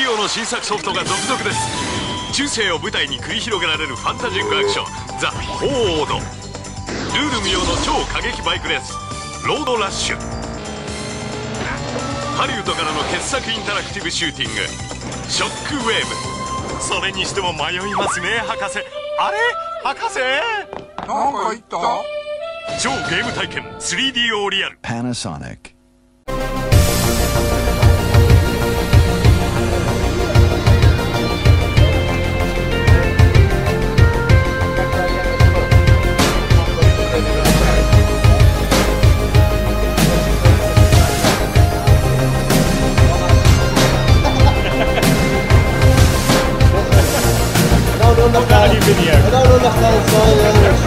用の新作ソフトが続々です。中世を舞台に繰り広げられるファンタジックアクションザ・フォード。ルール無用の超過激バイクレースロードラッシュ。ハリウッドからの傑作インタラクティブシューティングショックウェーブ。それにしても迷いますね博士。あれ博士なんか言った？超ゲーム体験 3D オーリアル。 Panasonic。Video. I don't understand sign language.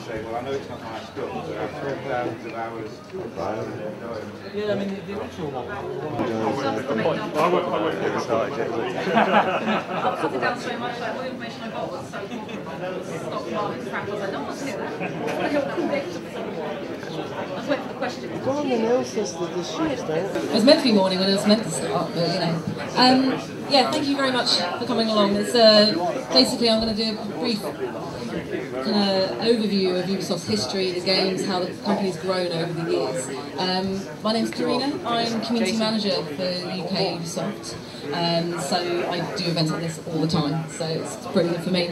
Say, well, I know it's not my stuff, but I've spent thousands of hours. Yeah, I mean, the original one. I cut it down so much, like all the information I got was so stockpiling crap. I was like, no one's here. I was waiting for the question. Go on, announces that this shit's down. It was meant to be morning when it was meant to start, but you know. Yeah, thank you very much for coming along. It's basically I'm going to do a brief overview of UBISoft's history, the games, how the company's grown over the years. My name's Korina. I'm community manager for UK UBISoft, so I do events like this all the time, so it's pretty good for me.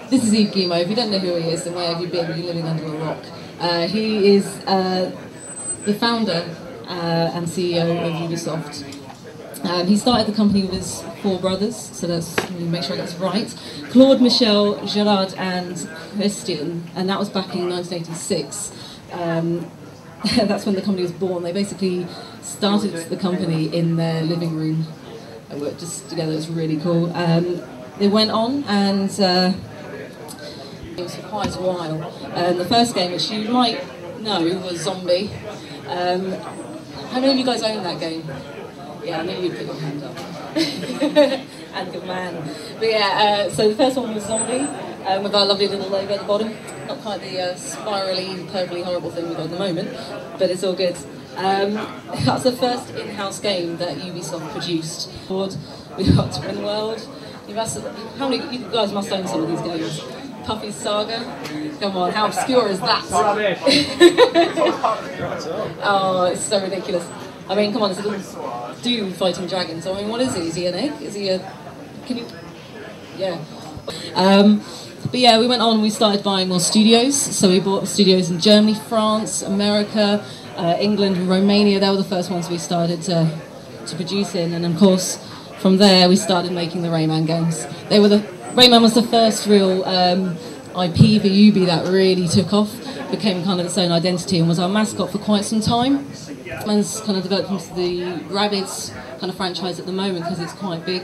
This is Yves Guillemot. If you don't know who he is, then where have you been? You're living under a rock. He is the founder and CEO of UBISoft. He started the company with his 4 brothers, so let me make sure I get this right. Claude, Michel, Gerard and Christian, and that was back in 1986. That's when the company was born. They basically started the company in their living room and worked just together. It was really cool. They went on and it was for quite a while. The first game, which you might know, was Zombie. How many of you guys own that game? Yeah, I knew you'd put your hand up. And good man. But yeah, so the first one was Zombie, with our lovely little logo at the bottom. Not quite the spirally, purpley, horrible thing we've got at the moment, but it's all good. That's the first in-house game that UBISoft produced. We've got Twin World. How many you guys must own some of these games? Puffy's Saga. Come on, how obscure is that? Oh, it's so ridiculous. I mean, come on, it's a little dude fighting dragons. I mean, what is he? Is he an egg? Is he a... Can you... Yeah. But yeah, we went on and we started buying more studios. So we bought studios in Germany, France, America, England, and Romania. They were the first ones we started to produce in. And of course, from there we started making the Rayman games. Rayman was the first real IP for Ubi that really took off, became kind of its own identity, and was our mascot for quite some time. And it's kind of developed into the Rabbids kind of franchise at the moment because it's quite big.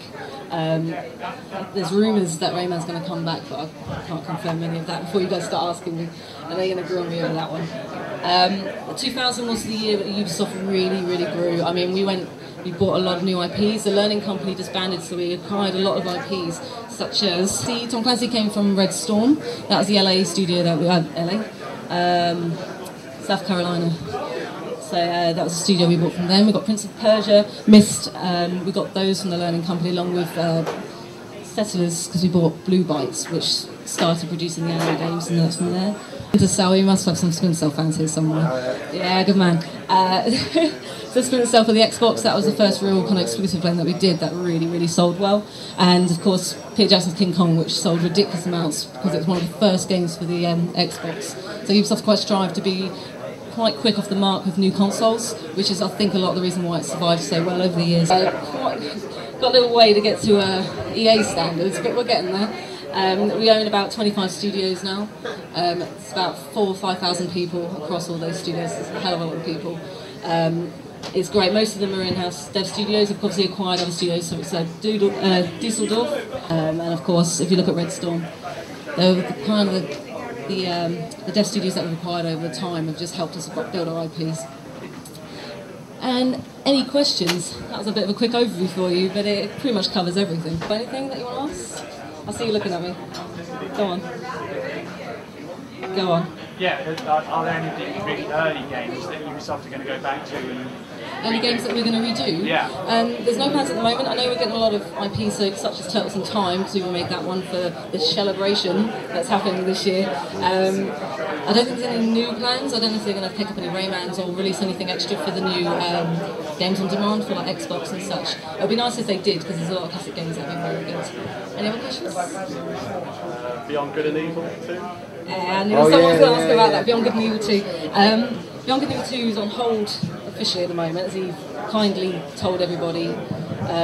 There's rumours that Rayman's going to come back, but I can't confirm any of that before you guys start asking me, and they're going to grill me over that one. 2000 was the year that UBISoft really grew. I mean, we bought a lot of new IPs. The Learning Company disbanded, so we acquired a lot of IPs, such as Tom Clancy came from Red Storm. That was the LA studio that we had, South Carolina. So that was a studio we bought from them. We got Prince of Persia, Myst. We got those from the Learning Company along with Settlers, because we bought Blue Bytes, which started producing the anime games, and that's from there. Splinter Cell, you must have some Splinter Cell fans here somewhere. Yeah, good man. So Splinter Cell for the Xbox, that was the first real kind of exclusive game that we did that really sold well. And of course, Peter Jackson's King Kong, which sold ridiculous amounts because it was one of the first games for the Xbox. So Ubisoft quite strived to be quite quick off the mark with new consoles, which is, I think, a lot of the reason why it survived so well over the years. Got a little way to get to EA standards, but we're getting there. We own about 25 studios now. It's about 4,000 or 5,000 people across all those studios. It's a hell of a lot of people. It's great. Most of them are in-house dev studios. We've obviously acquired other studios, so it's Dusseldorf. And of course, if you look at Red Storm, they're kind of the dev studios that we've acquired over time have just helped us build our IPs. And any questions? That was a bit of a quick overview for you, but it pretty much covers everything. Anything that you want to ask? I see you looking at me. Go on. Go on. Yeah, are there any really early games that Ubisoft are going to go back to? Early games that we're going to redo? Yeah. There's no plans at the moment. I know we're getting a lot of IPs such as Turtles in Time, because we will make that one for the celebration that's happening this year. I don't think there's any new plans. I don't know if they're going to pick up any Raymans or release anything extra for the new games on demand for like Xbox and such. It would be nice if they did, because there's a lot of classic games that have been very good. Any other questions? Beyond Good and Evil 2? I knew someone was going to ask about that. Beyond Good and Evil 2. Beyond Good and Evil 2 is on hold officially at the moment, as he kindly told everybody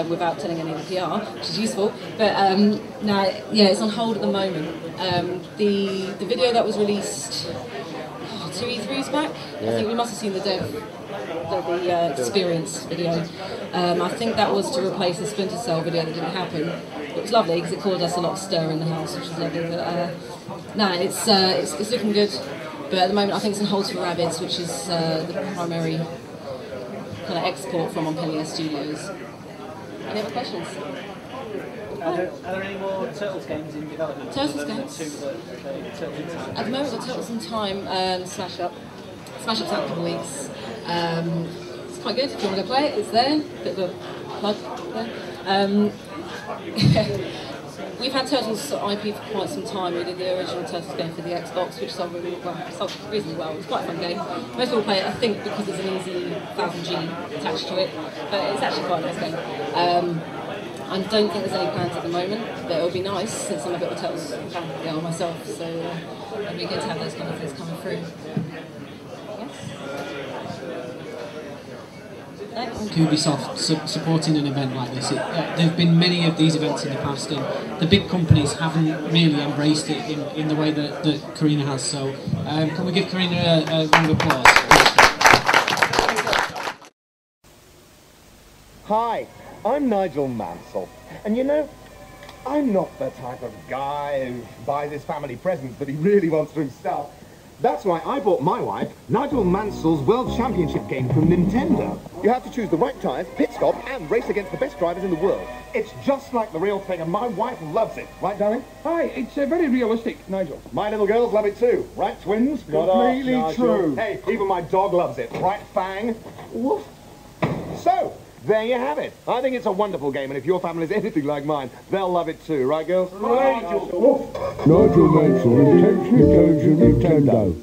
without telling any of the PR, which is useful. But no, yeah, it's on hold at the moment. The video that was released 2 E3s back, I think we must have seen the experience video. I think that was to replace the Splinter Cell video that didn't happen. It was lovely because it caused us a lot of stir in the house, which was lovely. But no, it's looking good. But at the moment, I think it's on hold for Rabbids, which is the primary kind of export from Montpellier Studios. Any other questions? Are there any more Turtles games in development? Turtles games? Turtles in Time. At the moment, we've got Turtles in Time, Smash Up. Smash Up's out in a couple of weeks. It's quite good. If you want to go play it, it's there. Bit of a plug there. We've had Turtles IP for quite some time. We did the original Turtles game for the Xbox, which sold reasonably well. It was quite a fun game. Most people play it, I think, because there's an easy 1000G attached to it, but it's actually quite a nice game. I don't think there's any plans at the moment, but it would be nice since I'm a bit of a Turtles fan girl myself, so it'd be good to have those kind of things coming through. Ubisoft supporting an event like this. There have been many of these events in the past, and the big companies haven't really embraced it in the way that Korina has. So, can we give Korina a round of applause? Hi, I'm Nigel Mansell, and you know, I'm not the type of guy who buys his family presents that he really wants for himself. That's why I bought my wife Nigel Mansell's World Championship game from Nintendo. You have to choose the right tyres, pit stop, and race against the best drivers in the world. It's just like the real thing, and my wife loves it. Right, darling? Hi, it's very realistic, Nigel. My little girls love it too. Right, twins? Completely true. Hey, even my dog loves it. Right, Fang? Woof. So, there you have it. I think it's a wonderful game, and if your family's anything like mine, they'll love it too. Right, girls? Right. Nigel Mansell, intentionally goes to Nintendo.